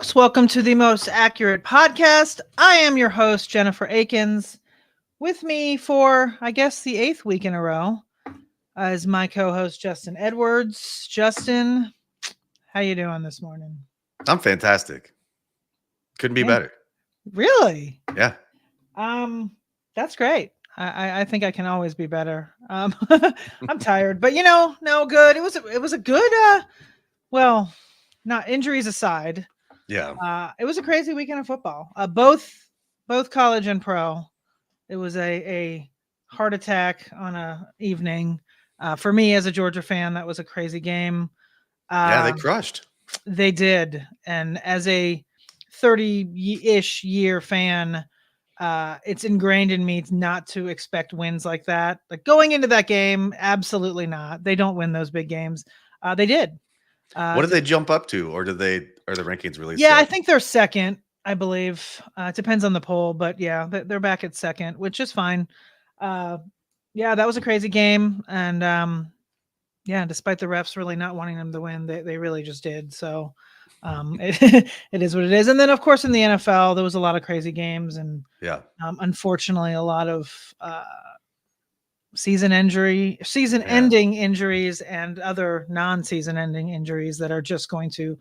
folks. Welcome to the Most Accurate Podcast. I am your host, Jennifer Akins. With me for, I guess, the 8th week in a row is my co-host, Justin Edwards. Justin, how you doing this morning? I'm fantastic. Couldn't be better. Really? Yeah. That's great. I think I can always be better. I'm tired, but no good. It was a good. Well, not injuries aside. Yeah. It was a crazy weekend of football. Both college and pro. It was a heart attack on a evening. For me as a Georgia fan, that was a crazy game. Yeah, they crushed. They did, and as a 30-ish year fan, it's ingrained in me not to expect wins like that. Like going into that game, absolutely not. They don't win those big games. They did. What did they jump up to, or are the rankings released? Yeah, yet? I think they're second. I believe it depends on the poll, but yeah, they're back at second, which is fine. Yeah, that was a crazy game, and yeah, despite the refs really not wanting them to win, they really just did. So it is what it is. And then of course in the NFL, there was a lot of crazy games, and yeah, unfortunately a lot of season-ending injuries and other non-season ending injuries that are just going to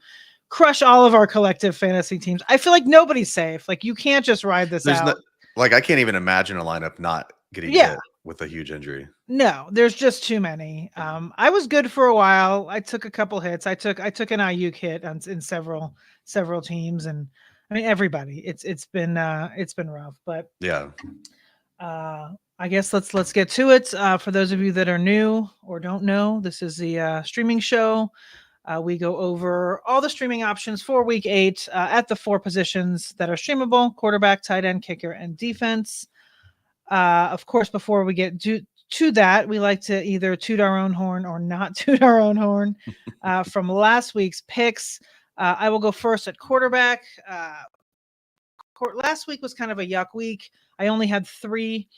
crush all of our collective fantasy teams. I feel like nobody's safe. Like you can't just ride this out. I can't even imagine a lineup not getting hit with a huge injury. No, there's just too many. I was good for a while. I took a couple hits. I took an Ayuk hit in several teams, and I mean everybody. It's been rough, but yeah. I guess let's get to it. For those of you that are new or don't know, this is the streaming show. We go over all the streaming options for week 8 at the 4 positions that are streamable: quarterback, tight end, kicker, and defense. Of course, before we get to that, we like to either toot our own horn or not toot our own horn. From last week's picks, I will go first at quarterback. Last week was kind of a yuck week. I only had 3.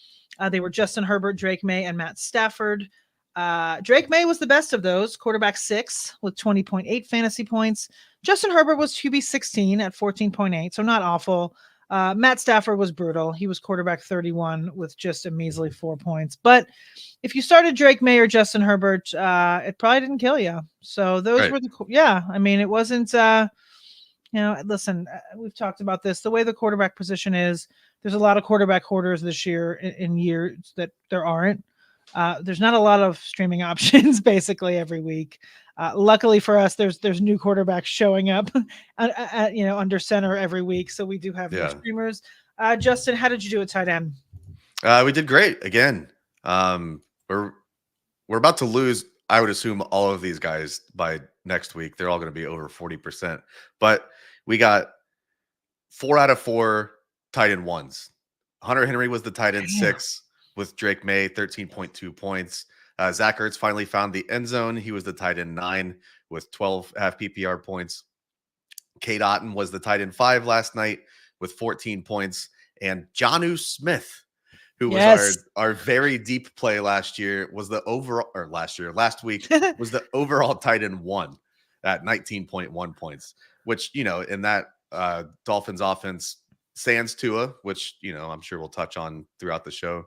They were Justin Herbert, Drake May, and Matt Stafford. Drake May was the best of those, quarterback 6 with 20.8 fantasy points. Justin Herbert was QB 16 at 14.8, so not awful. Matt Stafford was brutal. He was quarterback 31 with just a measly 4 points. But if you started Drake May or Justin Herbert, it probably didn't kill you. So those were I mean, it wasn't, listen, we've talked about this. The way the quarterback position is, there's a lot of quarterback hoarders this year in years that there aren't. There's not a lot of streaming options basically every week. Luckily for us, there's new quarterbacks showing up under center every week. So we do have new streamers. Justin, how did you do at tight end? We did great again. We're about to lose, I would assume, all of these guys by next week. They're all going to be over 40%, but we got 4 out of 4 tight end ones. Hunter Henry was the tight end 6 with Drake May, 13.2 points. Zach Ertz finally found the end zone. He was the tight end 9 with 12 half PPR points. Cade Otton was the tight end 5 last night with 14 points. And Jonnu Smith, who was our very deep play last year, was the last week was the overall tight end 1 at 19.1 points, which, in that Dolphins offense, sans Tua, which, I'm sure we'll touch on throughout the show.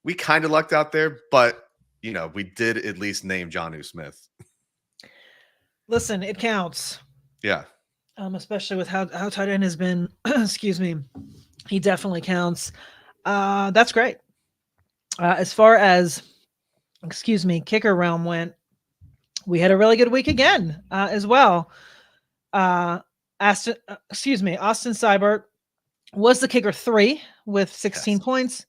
We kind of lucked out there, but we did at least name Jonnu Smith. Listen, it counts. Yeah. Especially with how tight end has been. Excuse me. He definitely counts. That's great. As far as kicker realm went, we had a really good week again as well. Austin Seibert was the kicker 3 with 16 points.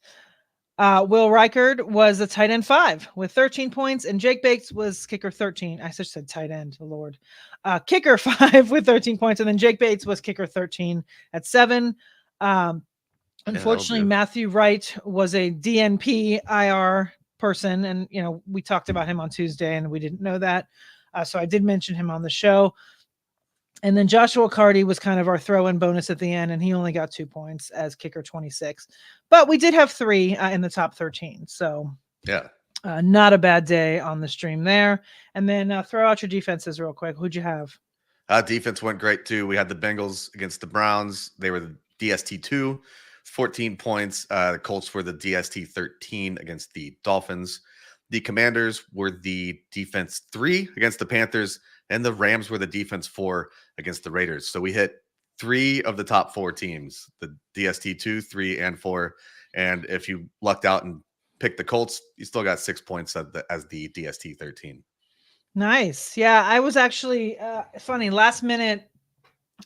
Will Reichard was the tight end 5 with 13 points, and Jake Bates was kicker 13. I just said tight end, Lord. Kicker 5 with 13 points, and then Jake Bates was kicker 13 at 7. Unfortunately, Matthew Wright was a DNP IR person, and we talked about him on Tuesday, and we didn't know that, so I did mention him on the show. And then Joshua Carty was kind of our throw-in bonus at the end, and he only got 2 points as kicker 26. But we did have 3 in the top 13, so not a bad day on the stream there. And then throw out your defenses real quick. Who'd you have? Defense went great too. We had the Bengals against the Browns. They were the DST 2, 14 points. The Colts were the DST 13 against the Dolphins. The Commanders were the defense 3 against the Panthers, and the Rams were the defense 4 against the Raiders. So we hit 3 of the top 4 teams, the DST 2, 3, and 4. And if you lucked out and picked the Colts, you still got 6 points as the DST 13. Nice. Yeah, I was actually funny last minute.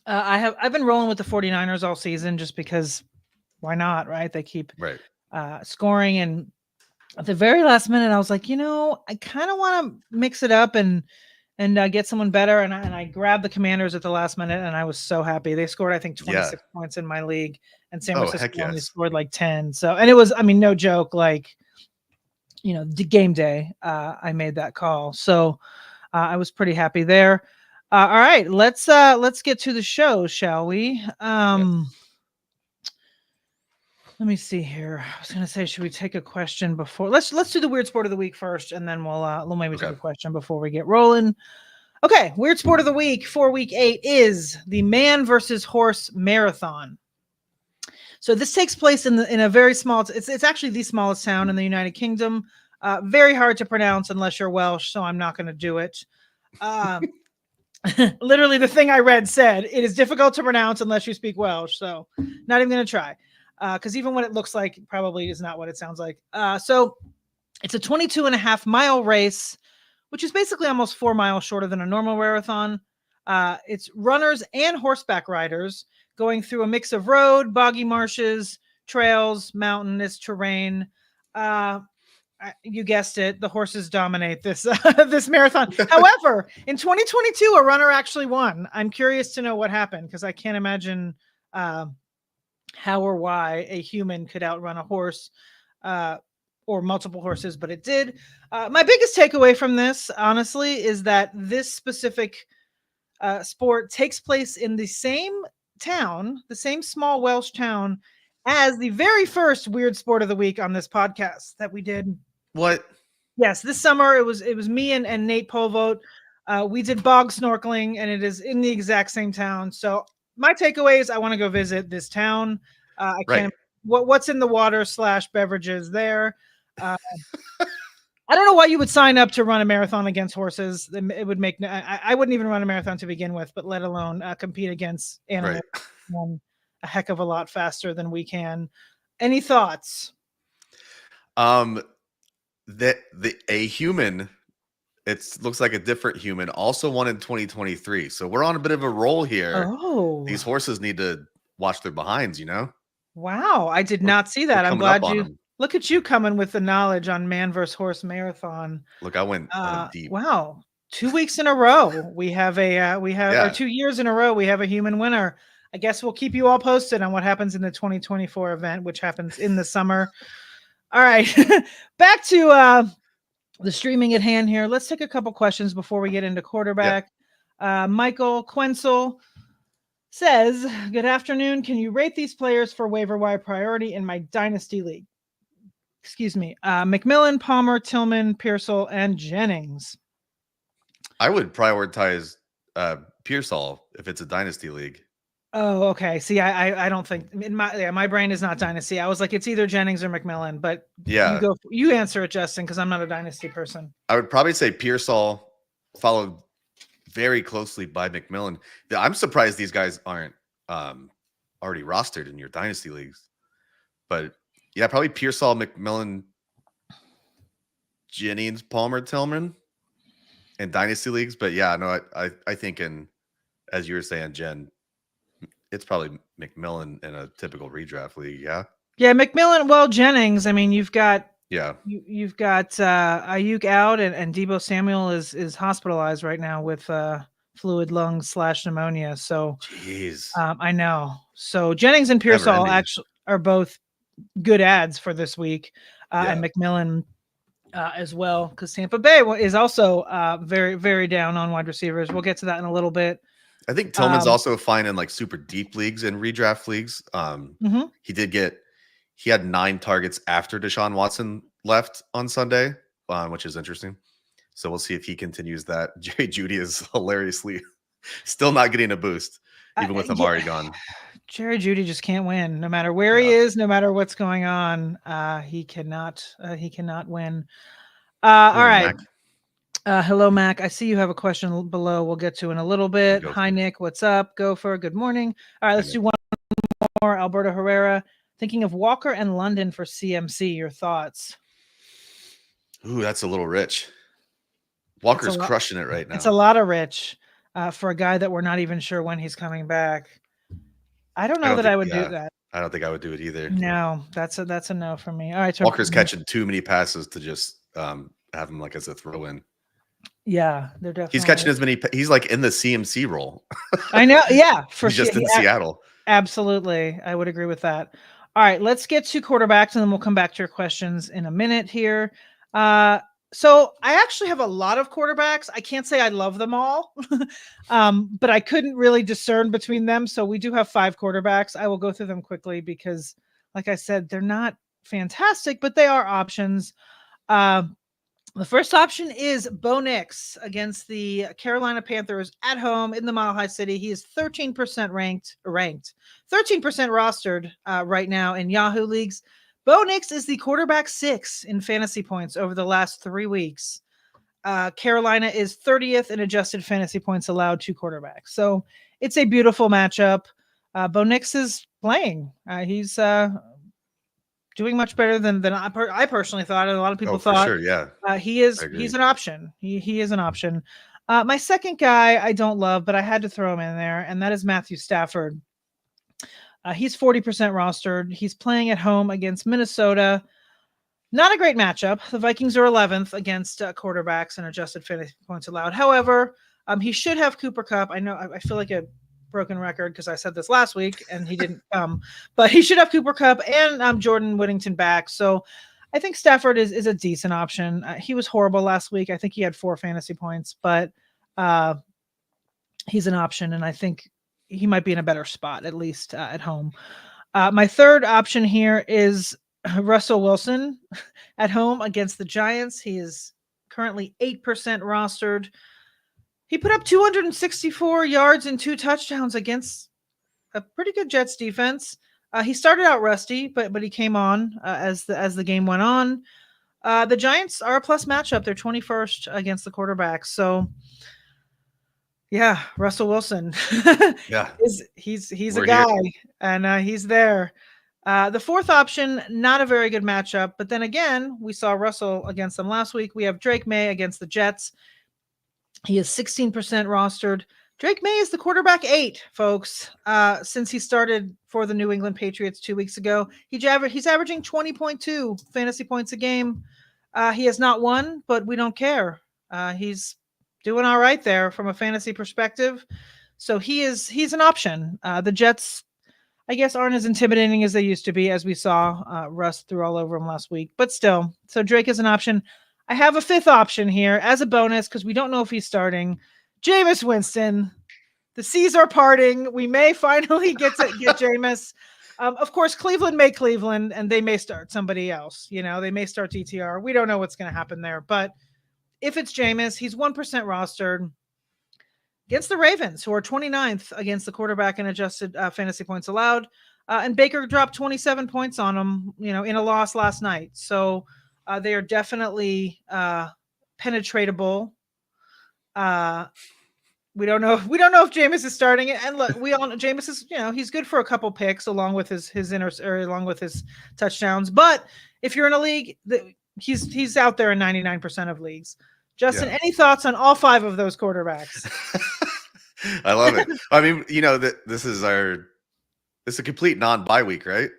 I've been rolling with the 49ers all season just because why not, right? They keep scoring, and at the very last minute I was like, I kind of want to mix it up and get someone better, and I grabbed the Commanders at the last minute, and I was so happy. They scored, I think, 26 points in my league, and San Francisco only scored like 10. So, and it was, I mean, no joke, like, the game day, I made that call. So I was pretty happy there. All right, let's get to the show, shall we? Let me see here. I was gonna say, should we take a question before? Let's do the weird sport of the week first, and then we'll maybe take a question before we get rolling. Okay, weird sport of the week for week 8 is the man versus horse marathon. So this takes place in a very small. It's actually the smallest town in the United Kingdom. Very hard to pronounce unless you're Welsh, so I'm not going to do it. Literally, the thing I read said it is difficult to pronounce unless you speak Welsh. So not even going to try, because even what it looks like probably is not what it sounds like. So it's a 22.5-mile race, which is basically almost 4 miles shorter than a normal marathon. It's runners and horseback riders going through a mix of road, boggy marshes, trails, mountainous terrain. You guessed it, the horses dominate this this marathon. However, in 2022, a runner actually won. I'm curious to know what happened, because I can't imagine how or why a human could outrun a horse or multiple horses, but it did. My biggest takeaway from this, honestly, is that this specific sport takes place in the same town, the same small Welsh town, as the very first weird sport of the week on this podcast that we did. What? Yes, this summer it was me and Nate Polvote. We did bog snorkeling, and it is in the exact same town. So my takeaway is I want to go visit this town. I can't. What's in the water / beverages there? I don't know why you would sign up to run a marathon against horses. It would make I wouldn't even run a marathon to begin with, but let alone compete against animals a heck of a lot faster than we can. Any thoughts? A human, it looks like a different human, also won in 2023. So we're on a bit of a roll here. Oh, these horses need to watch their behinds, Wow, I did not see that. I'm glad you. Look at you coming with the knowledge on man versus horse marathon. Look, I went deep. Wow, 2 weeks in a row we have or 2 years in a row we have a human winner. I guess we'll keep you all posted on what happens in the 2024 event, which happens in the summer. All right, back to the streaming at hand here. Let's take a couple questions before we get into quarterback. Michael Quenzel says, good afternoon. Can you rate these players for waiver wire priority in my dynasty league? Excuse me. McMillan, Palmer, Tillman, Pearsall, and Jennings. I would prioritize Pearsall if it's a dynasty league. Oh, okay. See, I don't think my brain is not dynasty. I was like, it's either Jennings or McMillan, but you answer it, Justin, because I'm not a dynasty person. I would probably say Pearsall, followed very closely by McMillan. I'm surprised these guys aren't already rostered in your dynasty leagues, but yeah, probably Pearsall, McMillan, Jennings, Palmer, Tillman in dynasty leagues. But yeah, no, I think as you were saying, Jen, it's probably McMillan in a typical redraft league. Yeah, McMillan. Well, Jennings. I mean, you've got you've got Ayuk out, and Deebo Samuel is hospitalized right now with fluid lungs / pneumonia. So, jeez, I know. So Jennings and Pearsall actually are both good ads for this week, and McMillan as well, because Tampa Bay is also very, very down on wide receivers. We'll get to that in a little bit. I think Tillman's also fine in like super deep leagues and redraft leagues. He had 9 targets after Deshaun Watson left on Sunday, which is interesting. So we'll see if he continues that. Jerry Jeudy is hilariously Still not getting a boost, even with Amari Yeah. gone. Jerry Jeudy just can't win, no matter where he Yeah. is, no matter what's going on. He cannot win. Good All morning, right. Mac. Hello, Mac. I see you have a question below. We'll get to in a little bit. Go Hi, for it. Nick. What's up? Gopher. Good morning. All right, let's do one more. Alberto Herrera. Thinking of Walker and London for CMC. Your thoughts? Ooh, that's a little rich. Walker's lot, crushing it right now. It's a lot of rich for a guy that we're not even sure when he's coming back. I don't know that I would do that. I don't think I would do it either. No, that's a no for me. All right, so Walker's catching too many passes to just have him like as a throw in. Yeah, they're definitely. He's catching as many. He's like in the CMC role. I know. Yeah, for sure. Just in Seattle. Absolutely, I would agree with that. All right, let's get to quarterbacks, and then we'll come back to your questions in a minute here. So I actually have a lot of quarterbacks. I can't say I love them all, but I couldn't really discern between them. So we do have 5 quarterbacks. I will go through them quickly because, like I said, they're not fantastic, but they are options. The first option is Bo Nix against the Carolina Panthers at home in the Mile High City. He is 13% ranked, 13% rostered right now in Yahoo leagues. Bo Nix is the quarterback 6 in fantasy points over the last 3 weeks. Carolina is 30th in adjusted fantasy points allowed to quarterbacks. So it's a beautiful matchup. Bo Nix is playing. He's doing much better than I personally thought, and a lot of people thought. For sure, yeah. He's an option. He is an option. My second guy I don't love, but I had to throw him in there, and that is Matthew Stafford. He's 40% rostered. He's playing at home against Minnesota. Not a great matchup. The Vikings are 11th against quarterbacks and adjusted fantasy points allowed. However, he should have Cooper Kupp. I know I feel like a broken record because I said this last week and he didn't come, but he should have Cooper Kupp and Jordan Whittington back. So I think Stafford is a decent option. He was horrible last week. I think he had 4 fantasy points, but he's an option, and I think he might be in a better spot, at least at home. My third option here is Russell Wilson at home against the Giants. He is currently 8% rostered. He put up 264 yards and 2 touchdowns against a pretty good Jets defense. He started out rusty, but he came on as the game went on. The Giants are a plus matchup. They're 21st against the quarterbacks. So yeah, Russell Wilson. Yeah. he's a guy, and he's there. The fourth option, not a very good matchup, but then again, we saw Russell against them last week. We have Drake May against the Jets. He is 16% rostered. Drake May is the quarterback 8, folks. Since he started for the New England Patriots 2 weeks ago, he's averaging 20.2 fantasy points a game. He has not won, but we don't care. He's doing all right there from a fantasy perspective. So he's an option. The Jets, I guess, aren't as intimidating as they used to be, as we saw Russ threw all over him last week. But still, so Drake is an option. I have a 5th option here as a bonus because we don't know if he's starting. Jameis Winston. The seas are parting. We may finally get Jameis. Of course, Cleveland may Cleveland, and they may start somebody else. They may start DTR. We don't know what's going to happen there. But if it's Jameis, he's 1% rostered against the Ravens, who are 29th against the quarterback in adjusted fantasy points allowed. And Baker dropped 27 points on him, in a loss last night. So they are definitely penetratable. We don't know if Jameis is starting it. And look, we all know Jameis is, he's good for a couple picks along with his along with his touchdowns. But if you're in a league, he's out there in 99% of leagues. Justin, any thoughts on all 5 of those quarterbacks? I love it. I mean, this is a complete non-bye week, right?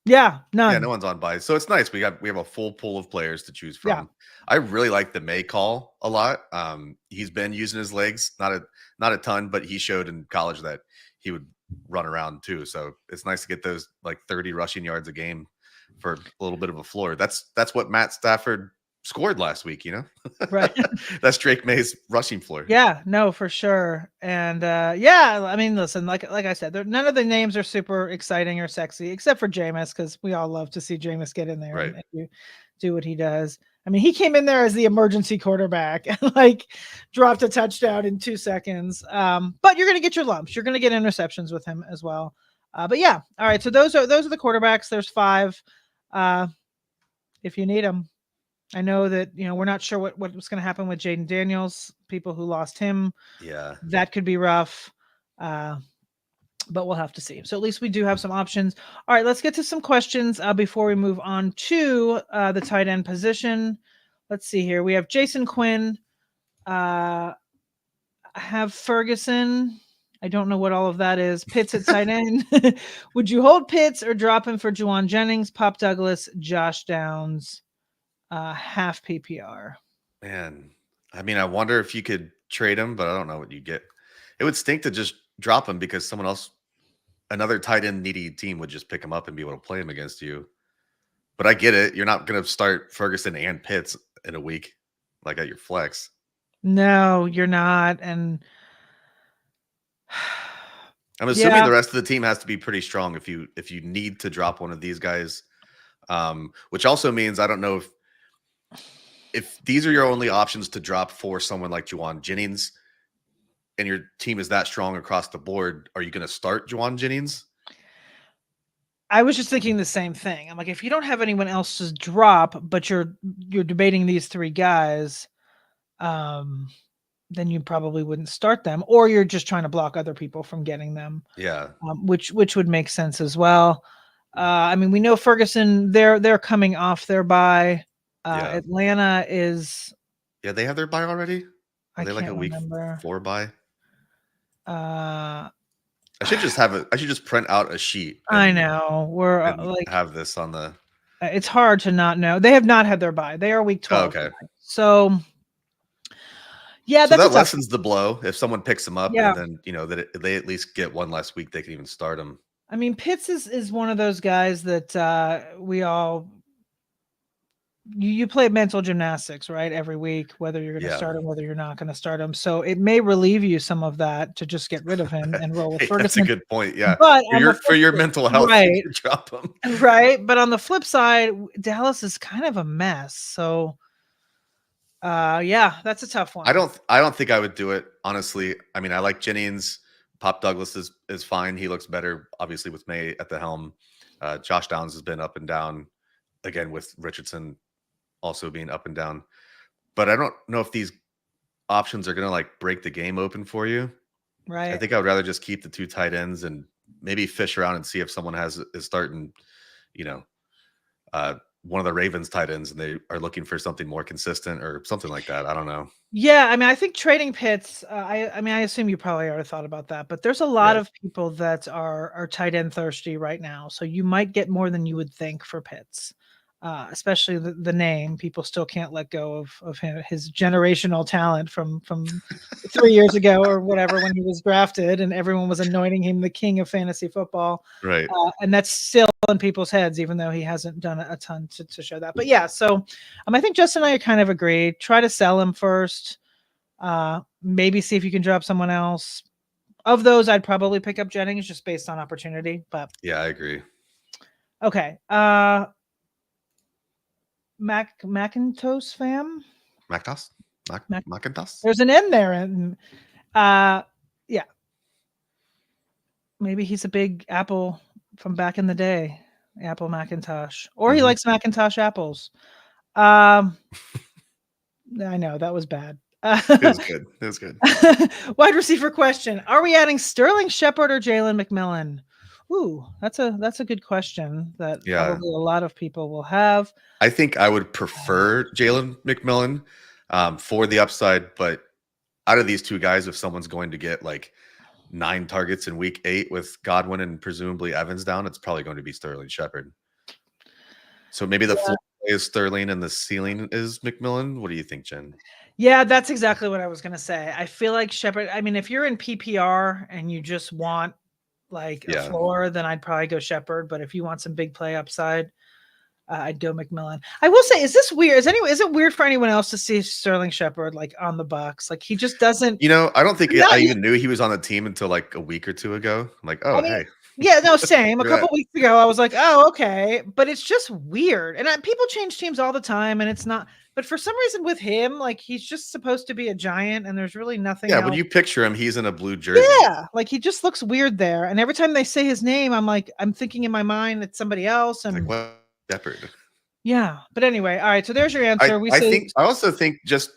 Yeah, none. Yeah, no one's on bye. So it's nice. We have a full pool of players to choose from. Yeah. I really like the May call a lot. He's been using his legs, not a ton, but he showed in college that he would run around too. So it's nice to get those like 30 rushing yards a game for a little bit of a floor. That's what Matt Stafford scored last week, Right. That's Drake May's rushing floor. Yeah, no, for sure. And I mean, listen, like I said, none of the names are super exciting or sexy except for Jameis, because we all love to see Jameis get in there and do what he does. I mean, he came in there as the emergency quarterback and like dropped a touchdown in 2 seconds. But you're going to get your lumps. You're going to get interceptions with him as well. But yeah, all right. So those are the quarterbacks. There's 5. If you need them, I know that we're not sure what was going to happen with Jaden Daniels. People who lost him, Yeah, that could be rough. But we'll have to see. So at least we do have some options. All right, let's get to some questions before we move on to the tight end position. Let's see here. We have Jason Quinn. I have Ferguson. I don't know what all of that is. Pitts at tight end. Would you hold Pitts or drop him for Juwan Jennings, Pop Douglas, Josh Downs, half PPR? man. I mean, I wonder if you could trade him, but I don't know what you get. It would stink to just drop him because another tight end needy team would just pick him up and be able to play him against you. But I get it. You're not going to start Ferguson and Pitts in a week, like at your flex. No, you're not. And I'm assuming the rest of the team has to be pretty strong if you need to drop one of these guys. Which also means I don't know if these are your only options to drop for someone like Juwan Jennings, and your team is that strong across the board, are you going to start Juwan Jennings? I was just thinking the same thing. I'm like, if you don't have anyone else to drop, but you're debating these 3 guys, then you probably wouldn't start them, or you're just trying to block other people from getting them. Yeah, which would make sense as well. I mean, we know Ferguson. They're coming off their bye. Atlanta is. Yeah, they have their bye already. Are they like a week 4 bye? I should just print out a sheet. I know we're like have this on the. It's hard to not know. They have not had their bye. They are week 12. Oh, okay. So. Yeah, so that lessens the blow if someone picks them up, yeah. And then that they at least get one less week. They can even start them. I mean, Pitts is one of those guys that we all. You play mental gymnastics, right? Every week, whether you're going to start him, whether you're not going to start him. So it may relieve you some of that to just get rid of him and roll with Ferguson. That's a good point. Yeah. But for your mental health, right. You drop him. Right. But on the flip side, Dallas is kind of a mess. So yeah, that's a tough one. I don't think I would do it, honestly. I mean, I like Jennings. Pop Douglas is fine. He looks better, obviously, with May at the helm. Josh Downs has been up and down, again, with Richardson also being up and down. But I don't know if these options are going to like break the game open for you. Right. I think I would rather just keep the 2 tight ends and maybe fish around and see if someone is starting, one of the Ravens tight ends and they are looking for something more consistent or something like that. I don't know. Yeah, I mean, I think trading Pitts. I mean, I assume you probably already thought about that, but there's a lot of people that are tight end thirsty right now. So you might get more than you would think for Pitts. Especially the name. People still can't let go of his generational talent from 3 years ago or whatever when he was drafted, and everyone was anointing him the king of fantasy football. Right. And that's still in people's heads, even though he hasn't done a ton to show that. But yeah, so I think Justin and I kind of agree. Try to sell him first. Maybe see if you can drop someone else. Of those, I'd probably pick up Jennings just based on opportunity. But yeah, I agree. Okay. Macintosh fam? Macintosh? There's an N there. And yeah. Maybe he's a big Apple from back in the day. Apple Macintosh. Or he likes Macintosh apples. I know that was bad. It was good. Wide receiver question. Are we adding Sterling Shepard or Jalen McMillan? Ooh, that's a good question that probably a lot of people will have. I think I would prefer Jalen McMillan for the upside, but out of these 2 guys, if someone's going to get like 9 targets in week 8 with Godwin and presumably Evans down, it's probably going to be Sterling Shepard. So maybe the floor is Sterling and the ceiling is McMillan. What do you think, Jen? Yeah, that's exactly what I was going to say. I feel like Shepard, I mean, if you're in PPR and you just want like a floor, then I'd probably go Shepard. But if you want some big play upside, I'd go McMillan. I will say, is this weird? Is it weird for anyone else to see Sterling Shepard like on the Bucs? Like he just doesn't. I don't think I even knew he was on the team until like a week or 2 ago. I'm like, hey. Yeah, no, same. A couple weeks ago, I was like, oh, okay. But it's just weird. And people change teams all the time, and it's not But for some reason with him, like he's just supposed to be a giant and there's really nothing Yeah, else. when you picture him, he's in a blue jersey. Yeah, like he just looks weird there. And every time they say his name, I'm thinking in my mind it's somebody else. Like And what shepherd? yeah, but anyway, all right. So there's your answer. We I say think I also think just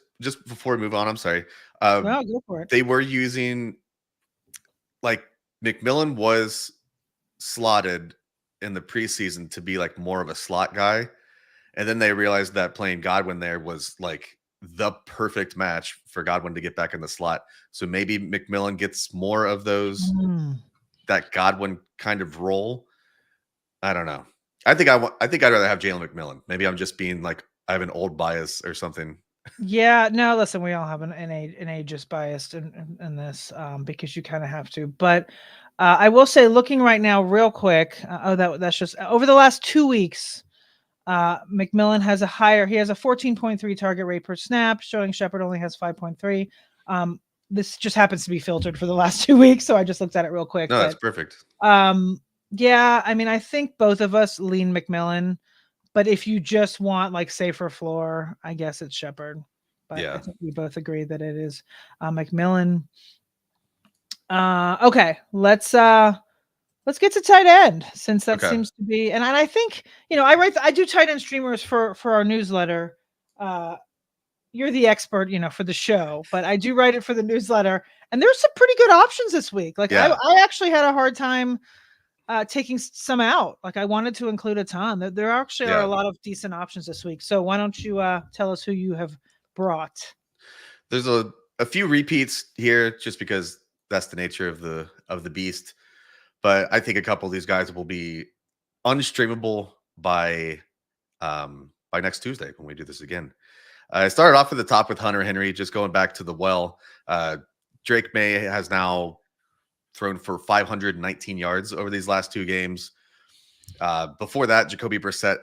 before we move on, I'm sorry. no, go for it. They were using like McMillan was slotted in the preseason to be like more of a slot guy. And then they realized that playing Godwin there was like the perfect match for Godwin to get back in the slot. So maybe McMillan gets more of those that Godwin kind of role. I don't know. I think I'd rather have Jalen McMillan. Maybe I'm just being like I have an old bias or something. Yeah, no, listen, we all have an ageist bias in this because you kind of have to. But I will say, looking right now, real quick. That's just over the last 2 weeks. McMillan has a 14.3 target rate per snap, showing Shepard only has 5.3. This just happens to be filtered for the last 2 weeks, so I just looked at it real quick. No, that's perfect. Yeah, I mean, I think both of us lean McMillan, but if you just want like safer floor, I guess it's Shepard. But yeah, I think we both agree that it is McMillan. Okay, let's get to tight end since that seems to be, and I think I do tight end streamers for our newsletter. You're the expert, for the show, but I do write it for the newsletter, and there's some pretty good options this week. Like I actually had a hard time taking some out. Like I wanted to include a ton. There actually are a lot of decent options this week. So why don't you tell us who you have brought? There's a few repeats here just because that's the nature of the beast. But I think a couple of these guys will be unstreamable by next Tuesday when we do this again. I started off at the top with Hunter Henry, just going back to the well. Drake May has now thrown for 519 yards over these last 2 games. Before that, Jacoby Brissett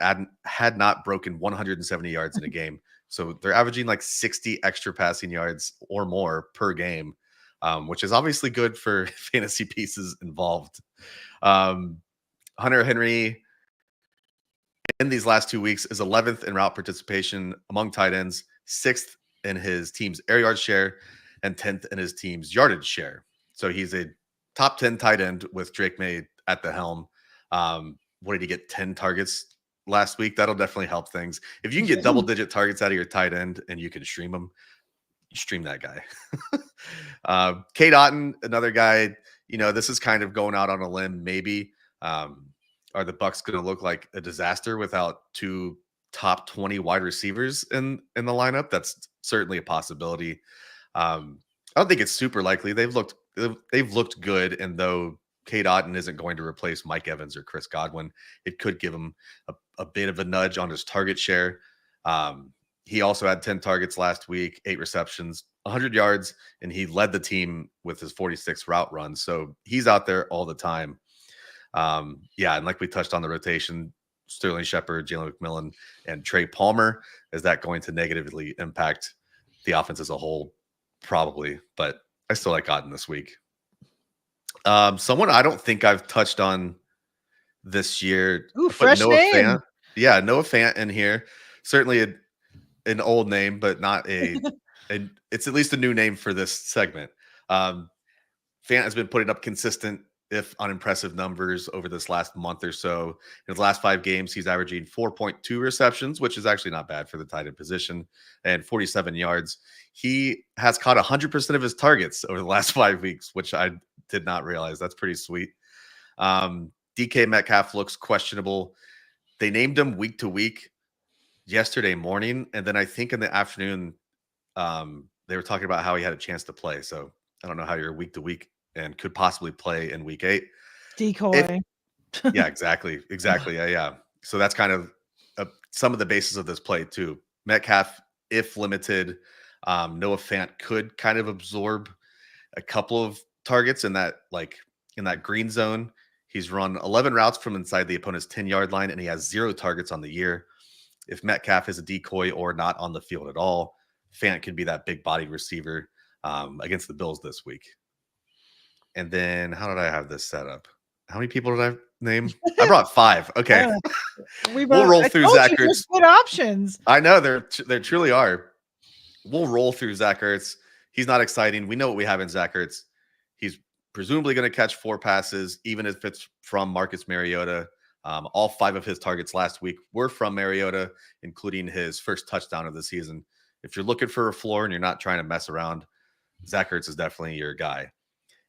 had not broken 170 yards in a game. So they're averaging like 60 extra passing yards or more per game, which is obviously good for fantasy pieces involved. Hunter Henry in these last 2 weeks is 11th in route participation among tight ends, 6th in his team's air yard share, and 10th in his team's yardage share. So he's a top 10 tight end with Drake May at the helm. What did he get? 10 targets last week? That'll definitely help things. If you can get double-digit targets out of your tight end and you can stream them, you stream that guy. Kate Otten, another guy, this is kind of going out on a limb, maybe. Are the Bucs going to look like a disaster without 2 top 20 wide receivers in the lineup? That's certainly a possibility. I don't think it's super likely. They've looked good, and though Kate Otten isn't going to replace Mike Evans or Chris Godwin, it could give him a bit of a nudge on his target share. He also had 10 targets last week, 8 receptions, 100 yards, and he led the team with his 46 route runs. So he's out there all the time. And like we touched on the rotation, Sterling Shepard, Jalen McMillan, and Trey Palmer. Is that going to negatively impact the offense as a whole? Probably, but I still like Otten this week. Someone I don't think I've touched on this year. Ooh, fresh Noah name. Fant. Yeah, Noah Fant in here. Certainly an old name, but not it's at least a new name for this segment. Fant has been putting up consistent, if unimpressive, numbers over this last month or so. In his last 5 games, he's averaging 4.2 receptions, which is actually not bad for the tight end position, and 47 yards. He has caught 100% of his targets over the last 5 weeks, which I did not realize. That's pretty sweet. DK Metcalf looks questionable. They named him week to week yesterday morning, and then I think in the afternoon, they were talking about how he had a chance to play. So I don't know how you're week to week and could possibly play in week 8. Decoy. Yeah, exactly. Yeah. So that's kind of some of the basis of this play too. Metcalf, if limited, Noah Fant could kind of absorb a couple of targets in that green zone. He's run 11 routes from inside the opponent's 10-yard line, and he has 0 targets on the year. If Metcalf is a decoy or not on the field at all, Fant could be that big-bodied receiver against the Bills this week. And then how did I have this set up? How many people did name? I brought 5. Okay. We'll roll I through told Zach you there's Ertz. good options. I know there truly are. We'll roll through Zach Ertz. He's not exciting. We know what we have in Zach Ertz. He's presumably going to catch 4 passes, even if it's from Marcus Mariota. All 5 of his targets last week were from Mariota, including his first touchdown of the season. If you're looking for a floor and you're not trying to mess around, Zach Ertz is definitely your guy.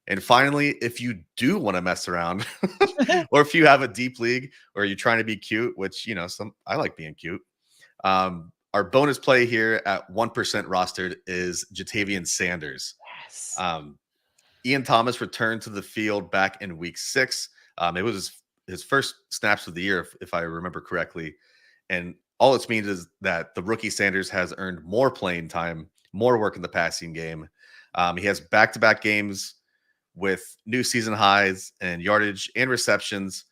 And finally, if you do want to mess around, or if you have a deep league or you're trying to be cute, which I like being cute. Our bonus play here at 1% rostered is Jatavian Sanders. Yes. Ian Thomas returned to the field back in week 6. It was his first snaps of the year, if I remember correctly. And all it means is that the rookie Sanders has earned more playing time, more work in the passing game. He has back-to-back games with new season highs and yardage and receptions.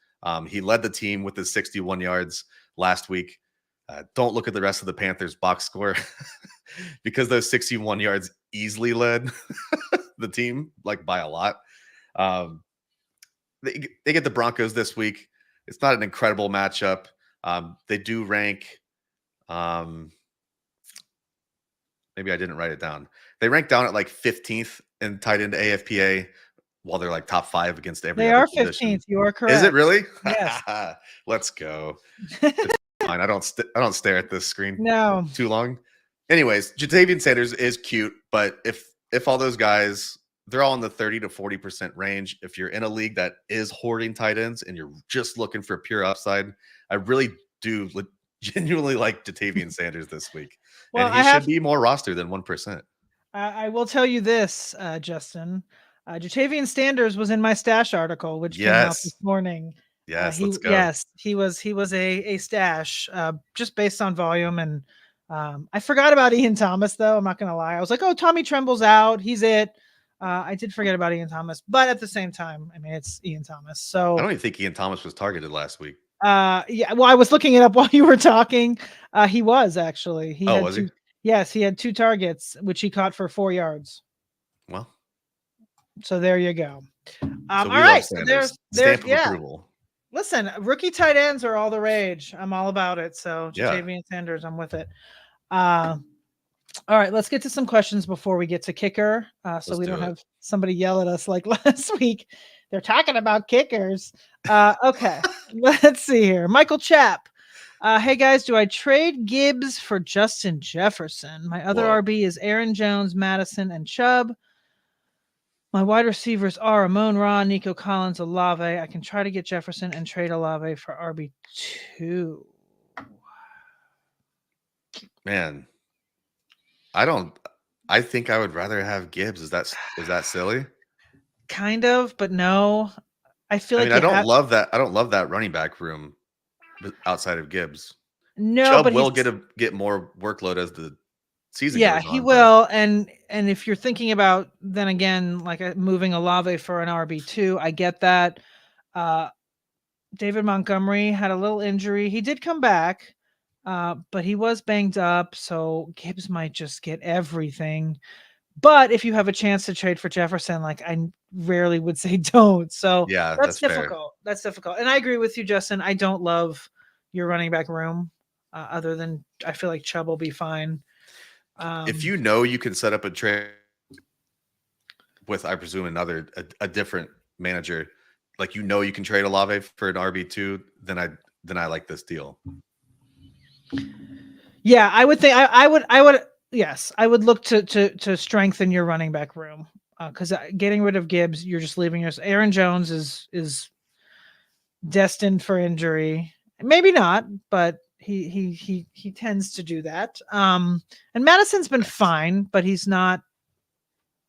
He led the team with his 61 yards last week. Don't look at the rest of the Panthers box score because those 61 yards easily led the team, like by a lot. They get the Broncos this week. It's not an incredible matchup. They do rank. Maybe I didn't write it down. They rank down at like 15th in tight end AFPA, while they're like top 5 against every They other are position. 15th. You are correct. Is it really? Yes. Let's go. It's fine. I don't stare at this screen too long. Anyways, Jatavian Sanders is cute, but if all those guys, they're all in the 30 to 40% range. If you're in a league that is hoarding tight ends and you're just looking for pure upside, I really do genuinely like Jatavian Sanders this week. Well, and he should be more roster than 1%. I will tell you this, Justin. Jatavian Sanders was in my stash article, which came out this morning. Yes, let's go. Yes, he was a stash just based on volume. And I forgot about Ian Thomas, though. I'm not going to lie. I was like, oh, Tommy Tremble's out. He's it. I did forget about Ian Thomas. But at the same time, I mean, it's Ian Thomas. So I don't even think Ian Thomas was targeted last week. Yeah, well, I was looking it up while you were talking. He was actually. Was he? Yes, he had 2 targets, which he caught for 4 yards. Well, so there you go. All right, so there's stamp of approval. Listen, rookie tight ends are all the rage. I'm all about it. So Jatavian Sanders, I'm with it. All right, let's get to some questions before we get to kicker. So we don't have somebody yell at us like last week. They're talking about kickers. Okay, let's see here. Michael Chapp. Hey guys, do I trade Gibbs for Justin Jefferson? My other RB is Aaron Jones, Madison, and Chubb. My wide receivers are Amon-Ra, Nico Collins, Olave. I can try to get Jefferson and trade Olave for RB2. Man, I think I would rather have Gibbs. Is that silly? Kind of, but no. I don't love that. I don't love that running back room outside of Gibbs. No, Chubb but will get more workload as the season goes on. He will. And if you're thinking about, then again, like moving Olave for an RB2, I get that. David Montgomery had a little injury. He did come back, but he was banged up. So Gibbs might just get everything. But if you have a chance to trade for Jefferson, like I rarely would say don't. So yeah, that's difficult. Fair. That's difficult. And I agree with you, Justin. I don't love your running back room other than I feel like Chubb will be fine. If you know you can set up a trade with, I presume, a different manager, like you can trade Olave for an RB2, then I like this deal. Yeah, I would think I would. Yes, I would look to strengthen your running back room because getting rid of Gibbs, you're just leaving your Aaron Jones is destined for injury. Maybe not, but he tends to do that. And Madison's been fine, but he's not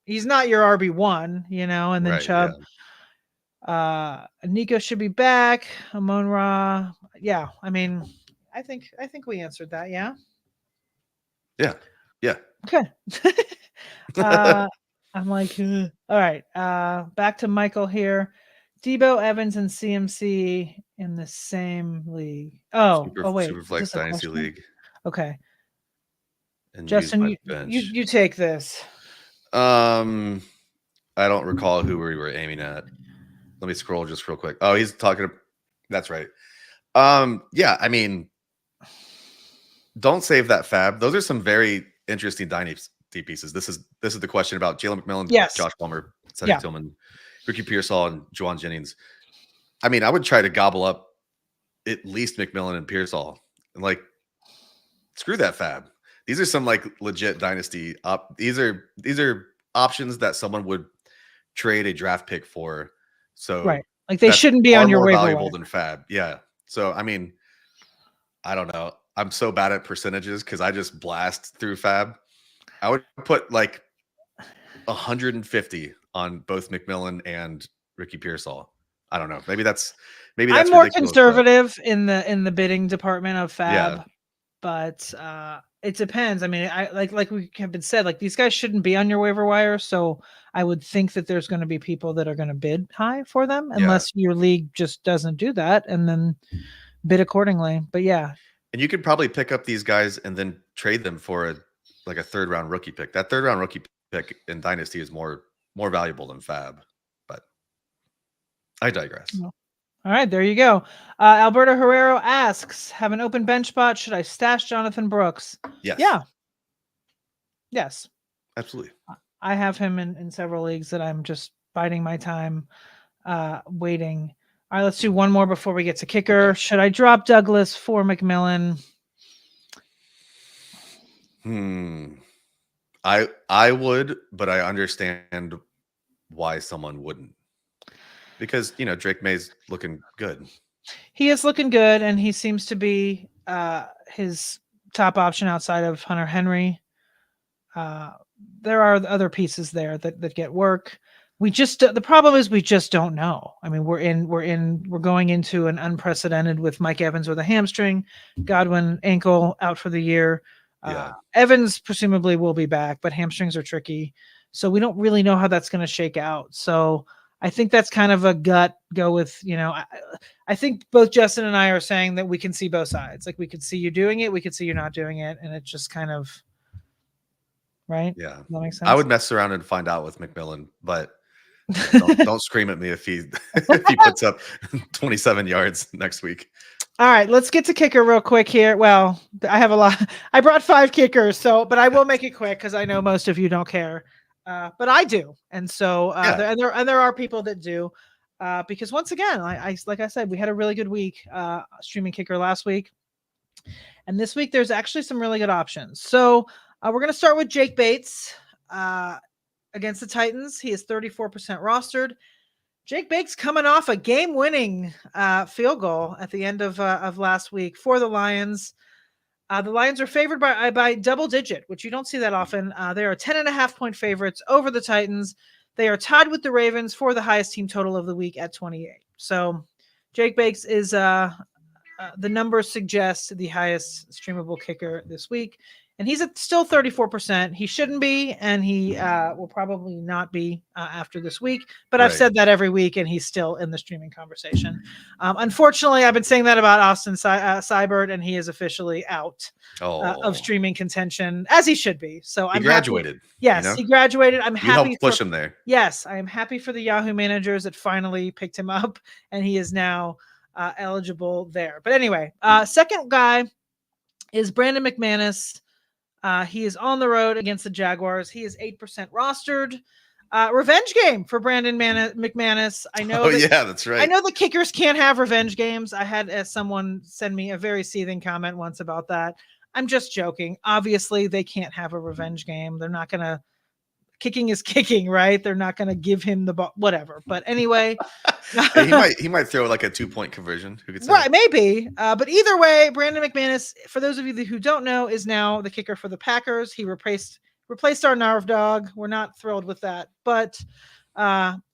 your RB1, and then Chubb. Yeah. Nico should be back. Amon-Ra. Yeah, I mean, I think we answered that, yeah. Yeah. Yeah. Okay. I'm like, all right. Back to Michael here. Debo, Evans, and CMC in the same league. Wait. Superflex Dynasty League. Okay. And Justin, you take this. I don't recall who we were aiming at. Let me scroll just real quick. Oh, he's talking. That's right. Yeah, I mean, don't save that fab. Those are some very interesting dynasty pieces. This is the question about Jalen McMillan, Yes. Josh Plummer, Cedric Yeah. Tillman, Ricky Pearsall, and Juwan Jennings. I mean, I would try to gobble up at least McMillan and Pearsall, and like screw that fab. These are some like legit dynasty up. These are options that someone would trade a draft pick for. So Right. Like they that's shouldn't be far on your more waiver valuable wire. than fab. Yeah. So I mean, I don't know. I'm so bad at percentages because I just blast through fab. I would put like 150 on both McMillan and Ricky Pearsall. I don't know. Maybe that's I'm more ridiculous, but conservative in the bidding department of fab, yeah, but it depends. I mean, I like we have been said, like these guys shouldn't be on your waiver wire, so I would think that there's going to be people that are going to bid high for them, yeah. unless your league just doesn't do that, and then bid accordingly. But yeah, And you could probably pick up these guys and then trade them for a third round rookie pick. That third round rookie pick in Dynasty is more valuable than Fab. But I digress. All right, there you go. Alberto Herrero asks, have an open bench spot. Should I stash Jonathan Brooks? Yes. Yeah. Yes. Absolutely. I have him in several leagues that I'm just biding my time, waiting. All right, let's do one more before we get to kicker. Okay. Should I drop Douglas for McMillan? I would, but I understand why someone wouldn't. Because, Drake May's looking good. He is looking good, and he seems to be his top option outside of Hunter Henry. There are other pieces there that get work. The problem is we just don't know. I mean, we're going into an unprecedented with Mike Evans with a hamstring, Godwin ankle out for the year. Yeah. Evans presumably will be back, but hamstrings are tricky. So we don't really know how that's going to shake out. So I think that's kind of a gut go with, I think both Justin and I are saying that we can see both sides. Like we could see you doing it. We could see you not doing it. And it just kind of, right? Yeah. Does that make sense? I would mess around and find out with McMillan, but don't scream at me if he puts up 27 yards next week. All right, let's get to kicker real quick here. Well, I have a lot. I brought 5 kickers, but I will make it quick because I know most of you don't care, but I do, and so there are people that do, because once again, I like I said, we had a really good week streaming kicker last week, and this week there's actually some really good options. So we're gonna start with Jake Bates against the Titans. He is 34% rostered. Jake Bates coming off a game-winning field goal at the end of last week for the Lions. The Lions are favored by double digit, which you don't see that often. They are 10.5-point favorites over the Titans. They are tied with the Ravens for the highest team total of the week at 28. So Jake Bates is the numbers suggest the highest streamable kicker this week. And he's still 34%. He shouldn't be, and he will probably not be after this week. But I've said that every week, and he's still in the streaming conversation. Unfortunately, I've been saying that about Austin Seibert, and he is officially out of streaming contention, as he should be. So he graduated. Happy. Yes, he graduated. I'm happy. You helped push him there. Yes, I am happy for the Yahoo managers that finally picked him up, and he is now eligible there. But anyway, second guy is Brandon McManus. He is on the road against the Jaguars. He is 8% rostered. Revenge game for Brandon McManus. I know. That's right. I know the kickers can't have revenge games. I had someone send me a very seething comment once about that. I'm just joking. Obviously, they can't have a revenge game. They're not going to. Kicking is kicking, right? They're not going to give him the ball, whatever. But anyway, he might throw like a 2-point conversion. Who could say? Right, maybe. But either way, Brandon McManus, for those of you who don't know, is now the kicker for the Packers. He replaced our Narv dog. We're not thrilled with that, but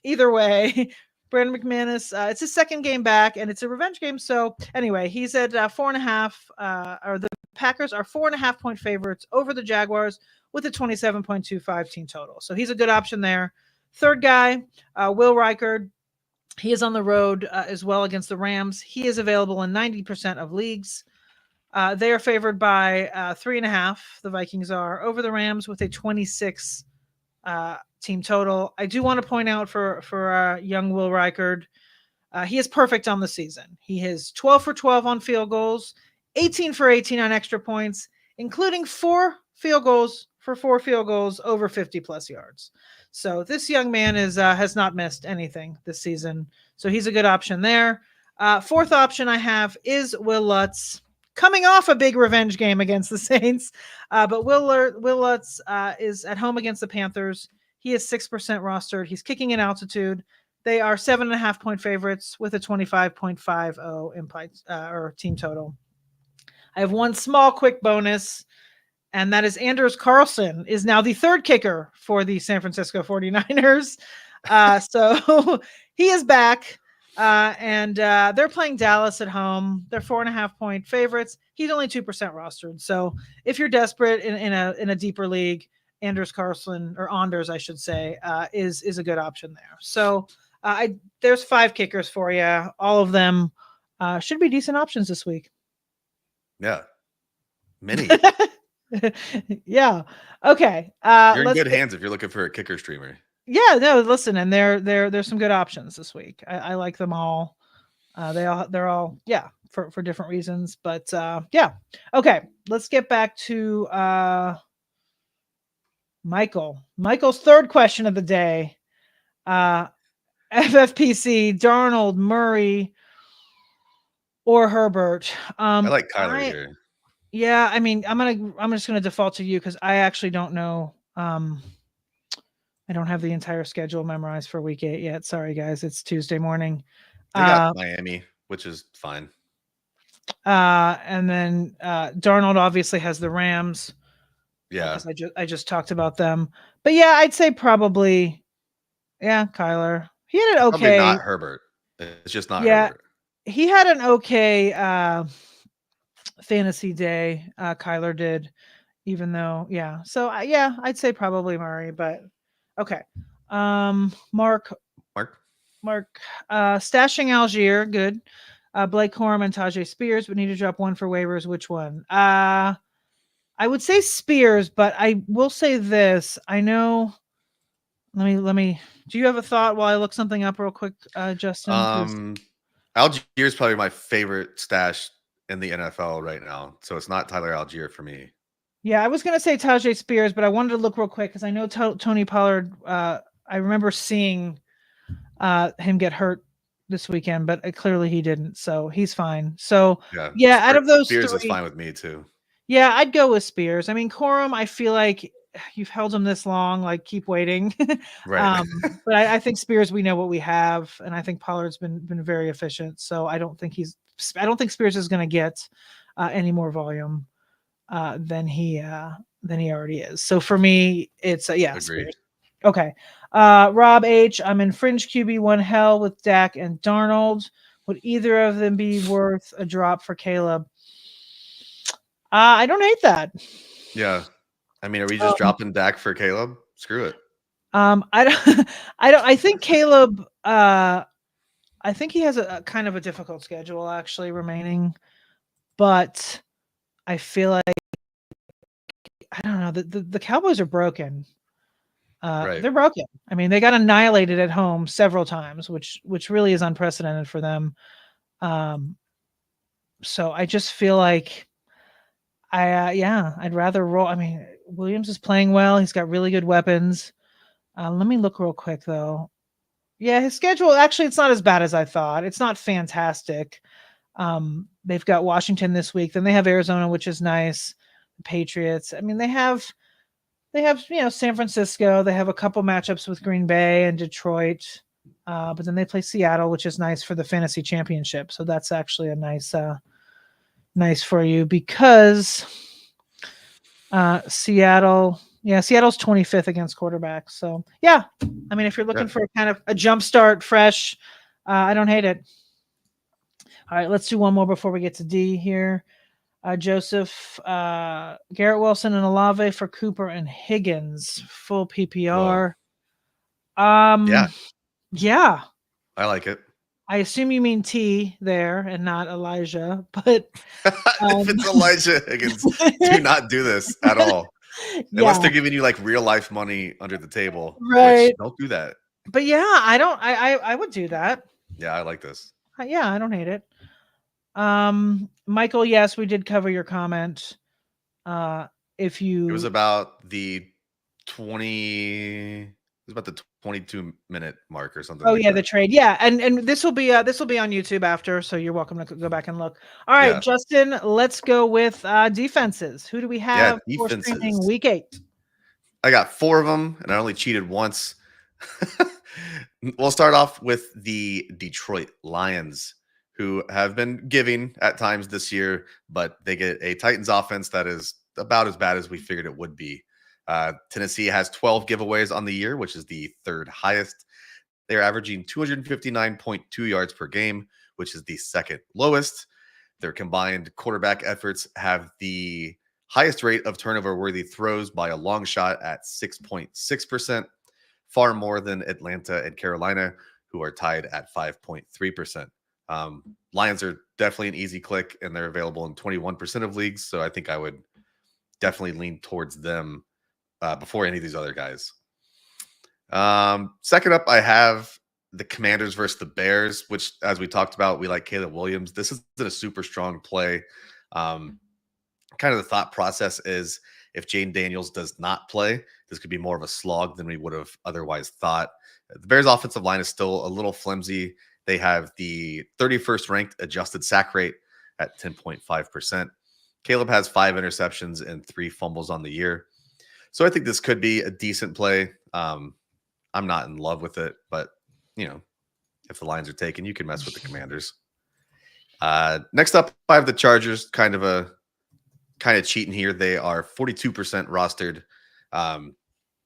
either way, Brandon McManus, it's his second game back, and it's a revenge game. So anyway, he's at 4.5. Or the Packers are 4.5-point favorites over the Jaguars with a 27.25 team total. So he's a good option there. Third guy, Will Reichard. He is on the road as well against the Rams. He is available in 90% of leagues. They are favored by 3.5. The Vikings are over the Rams with a 26 team total. I do want to point out for young Will Reichard, He is perfect on the season. He is 12 for 12 on field goals, 18 for 18 on extra points, including 4 field goals for 4 field goals over 50 plus yards. So this young man has not missed anything this season. So he's a good option there. Fourth option I have is Will Lutz, coming off a big revenge game against the Saints. But Will Lutz is at home against the Panthers. He is 6% rostered. He's kicking in altitude. They are 7.5 point favorites with a 25.50 implied or team total. I have one small quick bonus, and that is Anders Carlson is now the third kicker for the San Francisco 49ers. So he is back, and they're playing Dallas at home. They're 4.5 point favorites. He's only 2% rostered. So if you're desperate in a deeper league, Anders Carlson, or Anders, I should say, is a good option there. So there's 5 kickers for you. All of them should be decent options this week. Yeah. Many. Yeah. Okay. You're in good hands if you're looking for a kicker streamer. Yeah, no, listen, and there's some good options this week. I like them all. They're all for different reasons, but yeah. Okay, let's get back to Michael. Michael's third question of the day. FFPC, Darnold, Murray, or Herbert. I like Kyler here. Yeah, I mean, I'm just gonna default to you because I actually don't know. I don't have the entire schedule memorized for week 8 yet. Sorry, guys. It's Tuesday morning. They got Miami, which is fine. And then Darnold obviously has the Rams. Yeah. I just talked about them. But yeah, I'd say probably, Kyler. He had an okay. Probably not Herbert. It's just not Herbert. He had an okay fantasy day. Kyler did, even though, So I'd say probably Murray, but okay. Mark, stashing Algier, good. Blake Corum and Tajay Spears, but need to drop one for waivers. Which one? I would say Spears, but I will say this. I know. Let me. Do you have a thought while I look something up real quick, Justin? Algier is probably my favorite stash in the NFL right now, so it's not Tyler Algier for me. Yeah, I was gonna say Tajay Spears, but I wanted to look real quick because I know Tony Pollard. I remember seeing him get hurt this weekend, but clearly he didn't, so he's fine. So out of those, Spears is fine with me too. Yeah, I'd go with Spears. I mean, Corum, I feel like you've held him this long, like keep waiting. Right. But I think Spears, we know what we have, and I think Pollard's been very efficient. So I don't think Spears is going to get any more volume than he already is. So for me, it's Spears. Okay. Rob H, I'm in fringe QB1 hell with Dak and Darnold. Would either of them be worth a drop for Caleb? I don't hate that. Yeah. I mean, are we just dropping Dak for Caleb? Screw it. I think Caleb, I think he has a kind of a difficult schedule actually remaining, but I feel like, I don't know, the Cowboys are broken. Right. They're broken. I mean, they got annihilated at home several times, which really is unprecedented for them. So I just feel like I'd rather roll. I mean, Williams is playing well. He's got really good weapons. Let me look real quick though. Yeah, his schedule, actually, it's not as bad as I thought. It's not fantastic. They've got Washington this week. Then they have Arizona, which is nice. The Patriots. I mean, they have San Francisco. They have a couple matchups with Green Bay and Detroit. But then they play Seattle, which is nice for the fantasy championship. So that's actually a nice for you because Seattle's 25th against quarterbacks. So I mean, if you're looking for kind of a jump start, fresh, I don't hate it. All right, let's do one more before we get to D here. Joseph, Garrett Wilson and Olave for Cooper and Higgins, full PPR. Yeah, I like it. I assume you mean T there and not Elijah, but if it's Elijah Higgins, do not do this at all. Unless they're giving you like real life money under the table. Right. Don't do that. But I would do that. Yeah, I like this. Yeah, I don't hate it. Michael, yes, we did cover your comment. If It was you about the 20. It was about the 22-minute mark or something Oh like yeah, the that. trade. Yeah, and this will be on YouTube after, so you're welcome to go back and look. All right, Yeah. Justin, let's go with defenses. Who do we Yeah, have for streaming defenses. week 8? I got 4 of them, and I only cheated once. We'll start off with the Detroit Lions, who have been giving at times this year, but they get a Titans offense that is about as bad as we figured it would be. Tennessee has 12 giveaways on the year, which is the third highest. They're averaging 259.2 yards per game, which is the second lowest. Their combined quarterback efforts have the highest rate of turnover worthy throws by a long shot at 6.6%, far more than Atlanta and Carolina, who are tied at 5.3%. Lions are definitely an easy click, and they're available in 21% of leagues. So I think I would definitely lean towards them before any of these other guys. Second up, I have the Commanders versus the Bears, which, as we talked about, we like Caleb Williams. This isn't a super strong play. Kind of the thought process is if Jane Daniels does not play, this could be more of a slog than we would have otherwise thought. The Bears' offensive line is still a little flimsy. They have the 31st ranked adjusted sack rate at 10.5%. Caleb has 5 interceptions and 3 fumbles on the year. So I think this could be a decent play. I'm not in love with it, but if the lines are taken, you can mess with the Commanders. Next up, I have the Chargers. Kind of cheating here. They are 42% rostered. The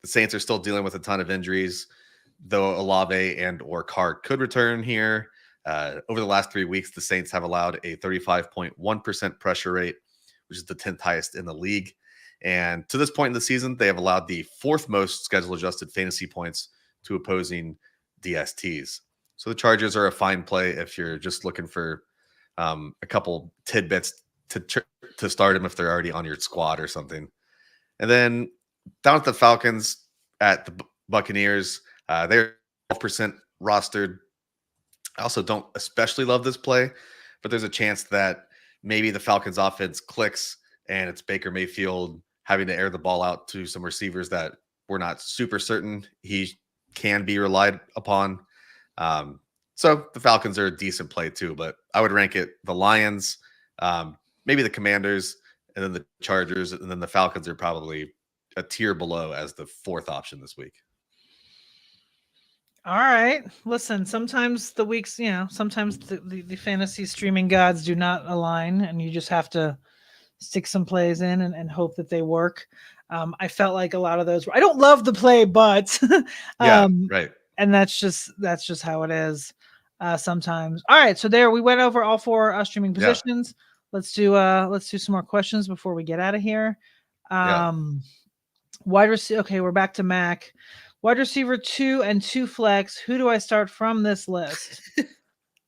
Saints are still dealing with a ton of injuries, though Olave and or Carr could return here. Over the last 3 weeks, the Saints have allowed a 35.1% pressure rate, which is the 10th highest in the league. And to this point in the season, they have allowed the 4th most schedule adjusted fantasy points to opposing DSTs. So the Chargers are a fine play if you're just looking for a couple tidbits to start them if they're already on your squad or something. And then down at the Falcons at the Buccaneers, they're 12% rostered. I also don't especially love this play, but there's a chance that maybe the Falcons offense clicks and it's Baker Mayfield having to air the ball out to some receivers that we're not super certain he can be relied upon. So the Falcons are a decent play too, but I would rank it the Lions, maybe the Commanders, and then the Chargers, and then the Falcons are probably a tier below as the 4th option this week. All right. Listen, sometimes the weeks, sometimes the fantasy streaming gods do not align, and you just have to stick some plays in and hope that they work. I felt like a lot of those I don't love the play, but Yeah, right. And that's just how it is sometimes. All right, so there we went over all 4 streaming positions. Yeah. Let's do some more questions before we get out of here. Wide receiver. Okay, we're back to Mac. Wide receiver 2 and 2 flex. Who do I start from this list?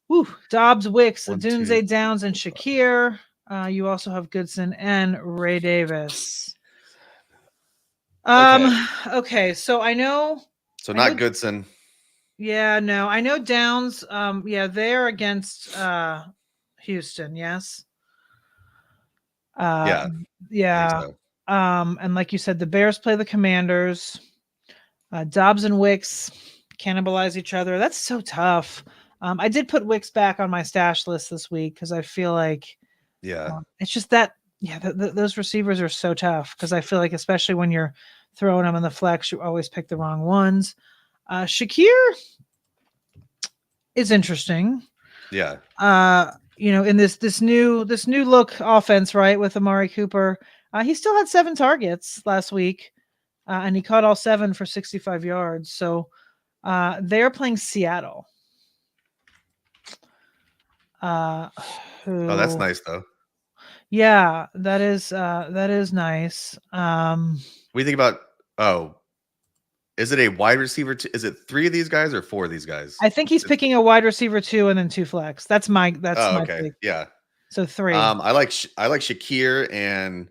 Woo, Dobbs, Wicks, Dunze, Downs, and Shakir. You also have Goodson and Ray Davis. Okay, so I know. So not Goodson. Yeah, no, I know Downs. Yeah, they're against Houston. Yes. Yeah. So. And like you said, the Bears play the Commanders. Dobbs and Wicks cannibalize each other. That's so tough. I did put Wicks back on my stash list this week because I feel like, it's just that, those receivers are so tough because I feel like, especially when you're throwing them in the flex, you always pick the wrong ones. Shakir is interesting. Yeah. In this new look offense, right, with Amari Cooper, he still had 7 targets last week. And he caught all 7 for 65 yards. So they're playing Seattle. Oh, that's nice though. Yeah, that is nice. We think about is it a wide receiver? Is it 3 of these guys or 4 of these guys? I think he's picking a wide receiver 2 and then 2 flex. That's my okay. pick. Yeah. So 3. I like Shakir and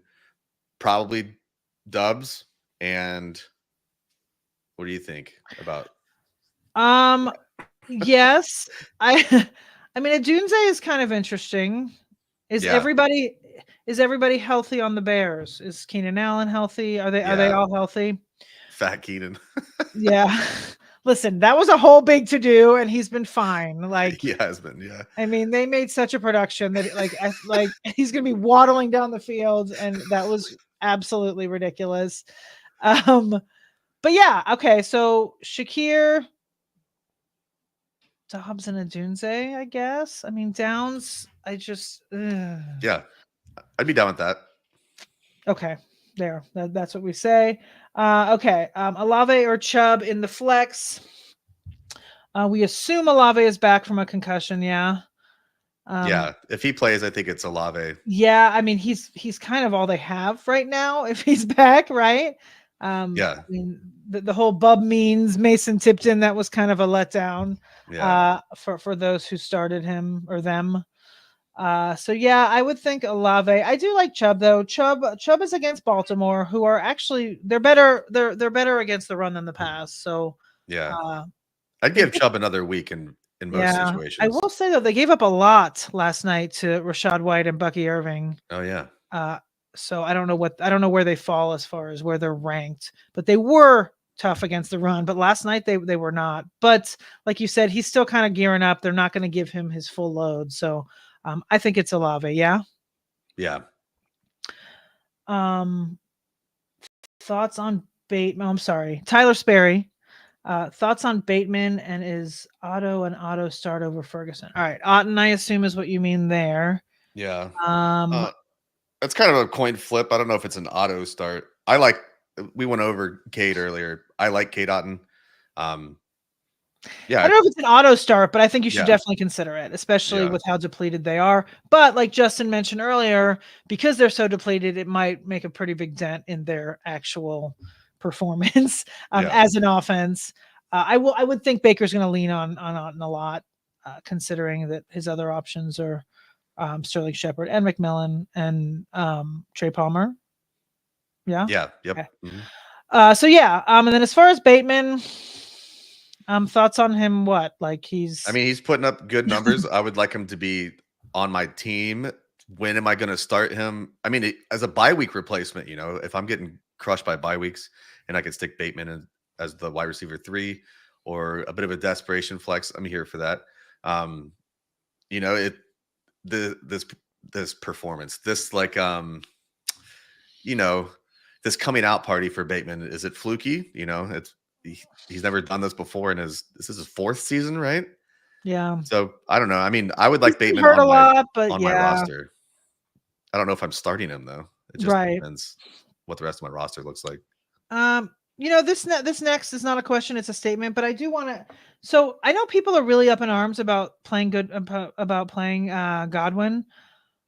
probably Dubs. And what do you think about? Yes, I I mean, Adunze is kind of interesting. Is Yeah, everybody is everybody healthy on the Bears? Is Keenan Allen healthy? Are they yeah, all healthy? Fat Keenan. Yeah. Listen, that was a whole big to do, and he's been fine. Like, He has been, yeah. I mean, they made such a production that like he's gonna be waddling down the field, and that was absolutely ridiculous. Um, but yeah, okay. So Shakir, Dobbs, and Adunze, I guess. I mean, Downs. I just Yeah, I'd be down with that. okay. There, that's what we say. Okay, Alave or Chubb in the flex. We assume Alave is back from a concussion. Yeah. Um, Yeah, if he plays, I think it's Olave. yeah. I mean, he's kind of all they have right now if he's back, right? I Yeah, mean, the whole Bub Means Mason Tipton, that was kind of a letdown yeah, for those who started him or them. So yeah, I would think Olave. I do like Chubb though. Chubb is against Baltimore, who are actually they're better. They're better against the run than the pass. So yeah. uh, I'd they give did, Chubb another week in most yeah. I situations. will say though they gave up a lot last night to Rashad White and Bucky Irving. Oh yeah, Uh, so I don't know where they fall as far as where they're ranked, but they were tough against the run. But last night they were not. But like you said, he's still kind of gearing up. They're not going to give him his full load. So I think it's Olave. Yeah. yeah. Um, thoughts on Bateman? I'm sorry, Tyler Sperry. Thoughts on Bateman and is Otto an auto start over Ferguson? All right, Otten, I assume is what you mean there. Yeah. Um, Uh, that's kind of a coin flip. I don't know if it's an auto start. I like. We went over Cade earlier. I like Cade Otten. Um, I yeah, don't know if it's an auto start, but I think you should yeah, definitely consider it, especially yeah, with how depleted they are. But like Justin mentioned earlier, because they're so depleted, it might make a pretty big dent in their actual performance yeah. as an offense. I would think Baker's going to lean on Otten a lot, considering that his other options are Sterling Shepard and McMillan and Trey Palmer. Yeah. Yeah. Yep. Okay. Mhm. So yeah. And then as far as Bateman, thoughts on him? What like I he's mean, he's putting up good numbers. I would like him to be on my team. When am I going to start him? I mean, as a bye week replacement, if I'm getting crushed by bye weeks and I can stick Bateman in as the wide receiver 3 or a bit of a desperation flex, I'm here for that. Um, it the this performance, this like you know, this coming out party for Bateman, is it fluky? He's never done this before in this is his 4th season, right? yeah. So I don't know. I mean, I would He's like been Bateman hurt a lot, but on my yeah, roster. I don't know if I'm starting him though. It just right. depends what the rest of my roster looks like. This next is not a question; it's a statement. But I do want to. So I know people are really up in arms about playing about playing Godwin.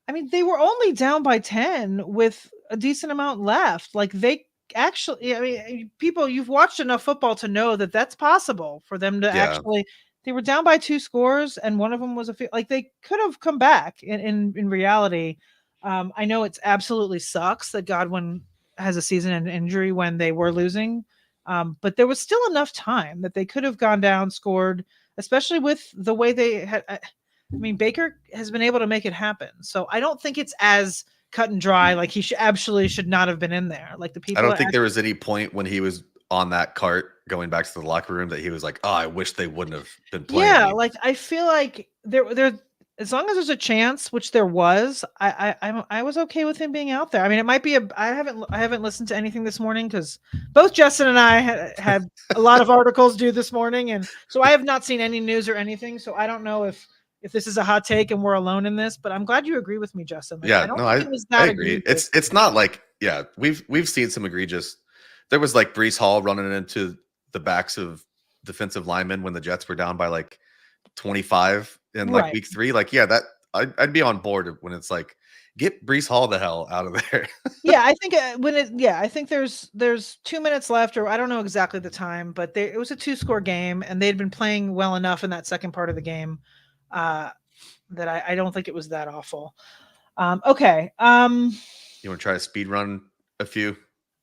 I mean, they were only down by 10 with a decent amount left. Like they actually, I mean, people, you've watched enough football to know that that's possible for them to Yeah, actually. They were down by 2 scores, and one of them was like they could have come back. In reality, I know it's absolutely sucks that Godwin has a season-end injury when they were losing, but there was still enough time that they could have gone down, scored, especially with the way they had. I mean, Baker has been able to make it happen. So I don't think it's as cut and dry. Like he absolutely should not have been in there. Like the I people don't that think there was any point when he was on that cart going back to the locker room that he was like, "Oh, I wish they wouldn't have been playing yeah, me." like I feel like there as long as there's a chance, which there was, I was okay with him being out there. I mean, it might be I haven't listened to anything this morning because both Justin and I had a lot of articles due this morning, and so I have not seen any news or anything. So I don't know if this is a hot take and we're alone in this, but I'm glad you agree with me, Justin. Like I Yeah, don't no, think I it was I that agree. egregious. It's not like, yeah, we've seen some egregious. There was like Brees Hall running into the backs of defensive linemen when the Jets were down by like 25 in like Right. week 3. Like, yeah, that I'd be on board when it's like, get Brees Hall the hell out of there. Yeah, I think I think there's 2 minutes left, or I don't know exactly the time, but it was a 2-score game, and they'd been playing well enough in that second part of the game uh, that I don't think it was that awful. Okay. You want to try to speed run a few?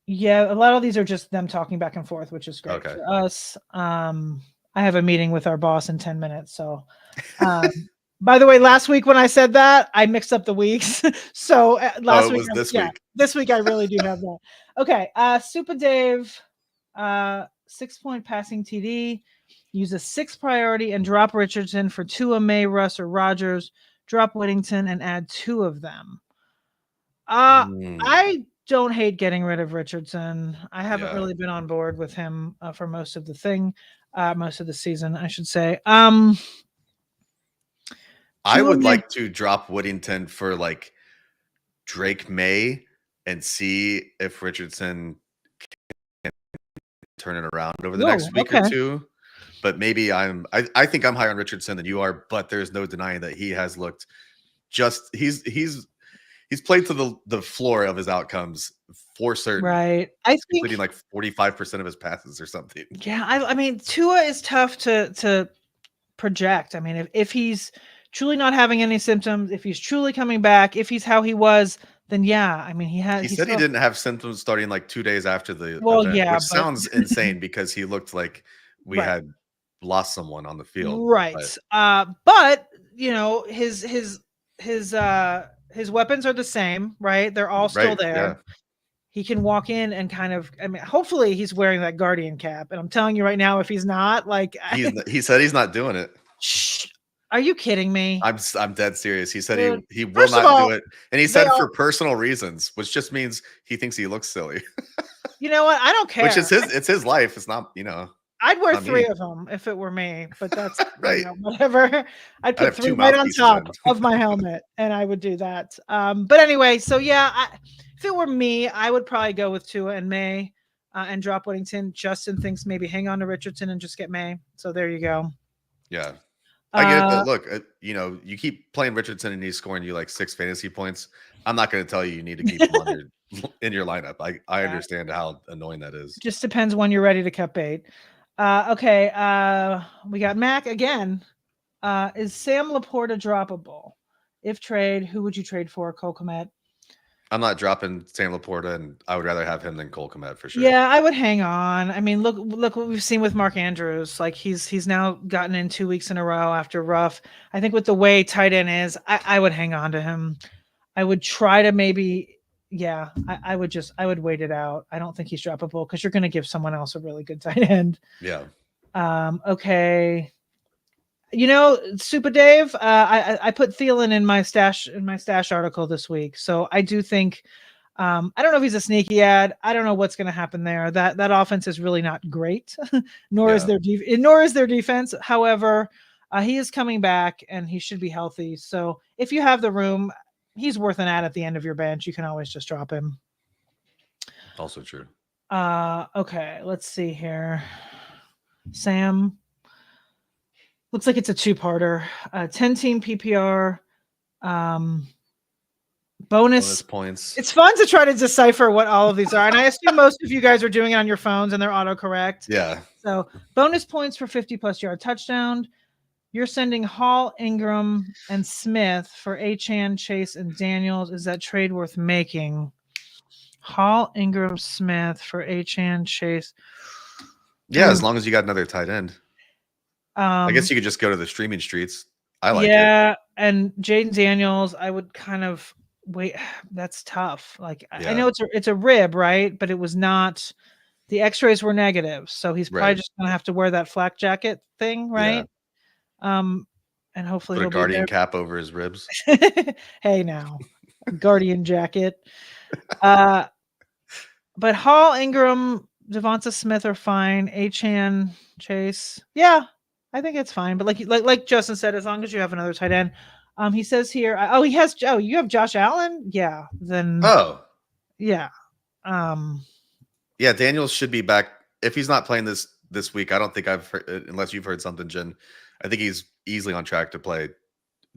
Yeah, a lot of these are just them talking back and forth, which is great Okay. for us. I have a meeting with our boss in 10 minutes. So, by the way, last week when I said that, I mixed up the weeks. So Oh, last it week, was this yeah, week. this week I really do have that. Okay. Super Dave, 6-point passing TD, use a 6 priority and drop Richardson for Tua, May, Russ, or Rogers, drop Whittington and add 2 of them. I don't hate getting rid of Richardson. I haven't Yeah. really been on board with him for most of the season, I should say. I Tua would May, like to drop Whittington for like Drake May and see if Richardson can turn it around over the whoa, next week or okay. two. But maybe I think I'm higher on Richardson than you are, but there's no denying that he has looked he's played to the floor of his outcomes for certain, Right. I completing think, like 45% of his passes or something. yeah, I mean, Tua is tough to project. I mean, if he's truly not having any symptoms, if he's truly coming back, if he's how he was, then yeah, I mean, He he said he still, didn't have symptoms starting like 2 days after the well, event, yeah, which but sounds insane because he looked like we right. had lost someone on the field. Right. But But his weapons are the same, right? They're all still right, yeah. there. He can walk in and kind of, I mean, hopefully he's wearing that guardian cap. And I'm telling you right now, if he's not, like, He said he's not doing it. shh, are you kidding me? I'm dead serious. He said Dude, he will first of not do all, it. And he they said for all, personal reasons, which just means he thinks he looks silly. you know what? I don't Which is care. it's his life. It's not, you know, I'd wear not 3 me. of them if it were me, but that's, Right. whatever. I'd I'd put have 3 2 right on mouthpieces top then. of my helmet, and I would do that. But anyway, so yeah, if it were me, I would probably go with Tua and May, and drop Whittington. Justin thinks maybe hang on to Richardson and just get May. So there you go. Yeah. I get it, Uh, but look, you know, you keep playing Richardson and he's scoring you like 6 fantasy points. I'm not going to tell you you need to keep him on your in your lineup. I yeah, understand how annoying that is. just depends when you're ready to cut bait. Okay, we got Mac again. Is Sam Laporta droppable? If trade, who would you trade for? Cole Kmet? I'm not dropping Sam Laporta, and I would rather have him than Cole Kmet for sure. Yeah, I would hang on. I mean, look what we've seen with Mark Andrews. Like he's now gotten in 2 weeks in a row after rough. I think with the way tight end is, I would hang on to him. I would try to maybe, yeah, I would wait it out. I don't think he's droppable because you're going to give someone else a really good tight end. Yeah. Okay. Super Dave, I put Thielen in my stash article this week. So I do think, I don't know if he's a sneaky ad. I don't know what's going to happen there. That offense is really not great, nor is Yeah. their defense. However, he is coming back and he should be healthy. So if you have the room, he's worth an ad at the end of your bench. You can always just drop him. Also true. Okay, let's see here. Sam. Looks like it's a 2-parter. 10-team PPR. Bonus Points. It's fun to try to decipher what all of these are. And I assume most of you guys are doing it on your phones and they're autocorrect. Yeah. So bonus points for 50+ yard touchdown. You're sending Hall, Ingram, and Smith for Achane, Chase, and Daniels. Is that trade worth making? Hall, Ingram, Smith for Achane, Chase. Yeah, as long as you got another tight end. I guess Um, you could just go to the streaming streets. I like it. yeah, and Jaden Daniels, I would kind of wait. That's tough. Like I Yeah. know it's a rib, right? But it was not. The X-rays were negative, so he's probably Right. just gonna have to wear that flak jacket thing, Yeah. right? And hopefully Put a he'll be guardian there. cap over his ribs. Hey now, guardian jacket. But Hall, Ingram, Devonta Smith are fine. Achane, Chase, yeah, I think it's fine. But like Justin said, as long as you have another tight end. He says here, he has. Oh, you have Josh Allen. Yeah, then Oh. yeah. Yeah, Daniels should be back. If he's not playing this week, I don't think I've heard, unless you've heard something, Jen. I think he's easily on track to play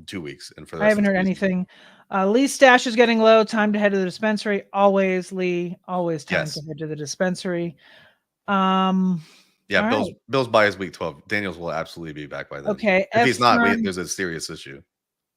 2 weeks and for the I rest haven't of the heard season. anything. Lee's stash is getting low. Time to head to the dispensary. Always, Lee. Always time to head to the dispensary. Yeah, All Bill's by his week 12. Daniels will absolutely be back by then. Okay. If he's not, there's a serious issue.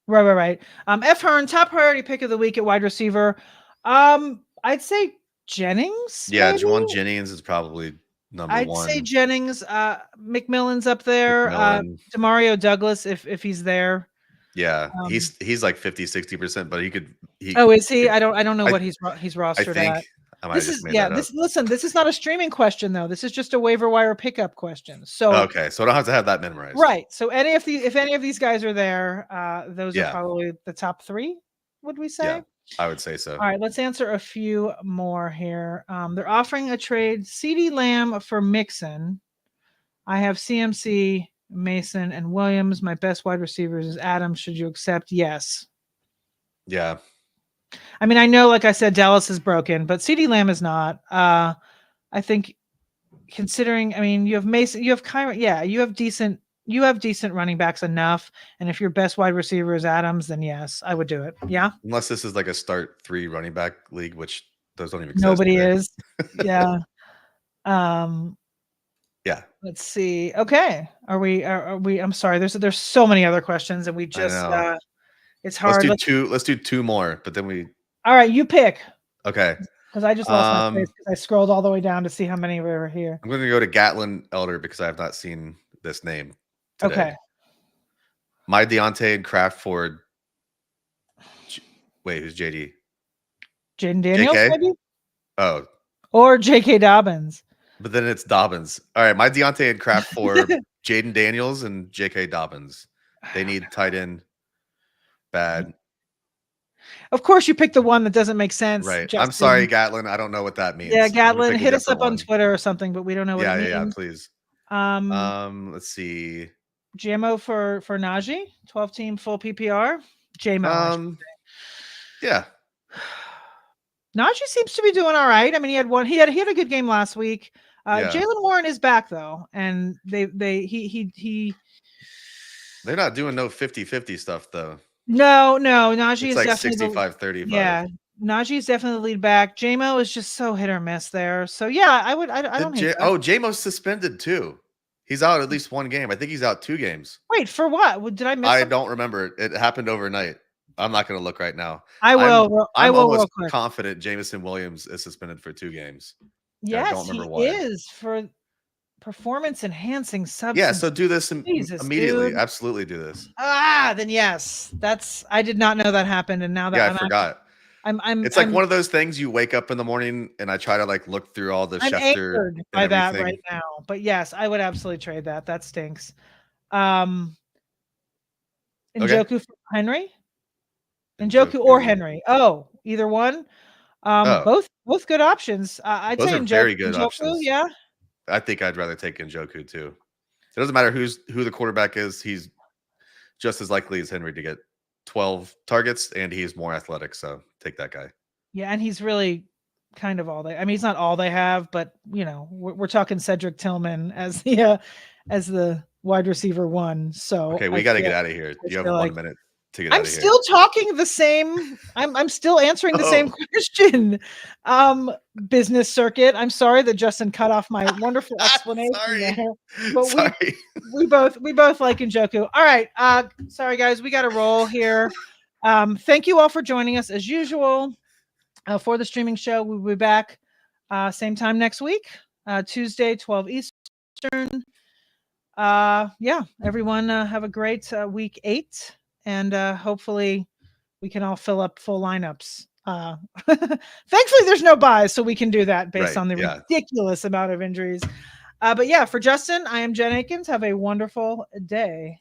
Right. F. Hearn, top priority pick of the week at wide receiver. I'd say Jennings. Yeah, maybe? Juwan Jennings is probably number I'd say one. Jennings. McMillan's up there. McMillan. Demario Douglas, if he's there. Yeah, Um, he's like 50-60%, but he oh, is he? could, I don't know I what he's I rostered think at. I might have This just is made that up. Listen, this is not a streaming question though. This is just a waiver wire pickup question. So Okay, so I don't have to have that memorized. right. So if any of these guys are there, those are Yeah. probably the top 3. Would we say? Yeah, I would say so. All right, let's answer a few more here. They're offering a trade CD Lamb for Mixon. I have CMC, Mason, and Williams. My best wide receivers is Adams. Should you accept? Yes. Yeah. I mean, I know, like I said, Dallas is broken, but CD Lamb is not. I think considering, I mean, you have Mason, you have Kyron. Yeah, you have decent running backs enough. And if your best wide receiver is Adams, then yes, I would do it. Yeah. Unless this is like a start 3 running back league, which those don't even exist. Nobody today. is. Yeah. Yeah. Let's see. Okay. Are we I'm sorry. There's so many other questions and we just it's hard. Let's do 2 more, but then all right, you pick. Okay. Because I just lost my place because I scrolled all the way down to see how many were here. I'm gonna go to Gatlin Elder because I have not seen this name today. Okay. My Deontay and Kraft Ford. Wait, who's JD? Jaden Daniels, JK? maybe? Oh. Or J.K. Dobbins. But then it's Dobbins. All right, my Deontay and Kraft Ford, Jaden Daniels and J.K. Dobbins. They need tight end bad. Of course, you picked the one that doesn't make sense. Right. Justin. I'm sorry, Gatlin. I don't know what that means. Yeah, Gatlin, hit us up on Twitter or something, but we don't know what it means. Yeah, please. Let's see. JMO for Najee, 12-team full PPR. JMO. Yeah. Najee seems to be doing all right. I mean, he had a good game last week. Jaylen Warren is back though, and they're not doing no 50-50 stuff though. No, Najee is like definitely 65-35. Yeah, Najee is definitely the lead back. JMO is just so hit or miss there. So yeah, I don't hate that. JMO's suspended too. He's out at least 1 game. I think he's out 2 games. Wait, for what? Did I miss? I don't remember. It happened overnight. I'm not going to look right now. I will. I'm almost confident Jameson Williams is suspended for 2 games. Yes, I don't remember why. Is for performance enhancing substance. Yeah, so do this immediately. Dude. Absolutely do this. Then yes. I did not know that happened, and now that I forgot. It's like one of those things you wake up in the morning and I try to like look through all the Schefter anchored by that right now. But yes, I would absolutely trade that. That stinks. Njoku for Henry? Njoku or Henry? Oh, either one. Both good options. I'd say Njoku, very good options. Yeah. I think I'd rather take Njoku too. It doesn't matter who the quarterback is. He's just as likely as Henry to get 12 targets, and he's more athletic. So take that guy. Yeah, and he's really kind of all they. I mean, he's not all they have, but you know, we're talking Cedric Tillman as the wide receiver 1. So okay, we got to get out of here. You have 1 minute. I'm still talking the same. I'm still answering the same question. Business circuit. I'm sorry that Justin cut off my wonderful explanation there. But we both like Njoku. All right. Sorry guys, we got to roll here. Thank you all for joining us as usual for the streaming show. We'll be back same time next week, Tuesday, 12 Eastern. Everyone have a great week 8. And hopefully we can all fill up full lineups. Thankfully, there's no buys, so we can do that based on the ridiculous amount of injuries. But yeah, for Justin, I am Jen Akins. Have a wonderful day.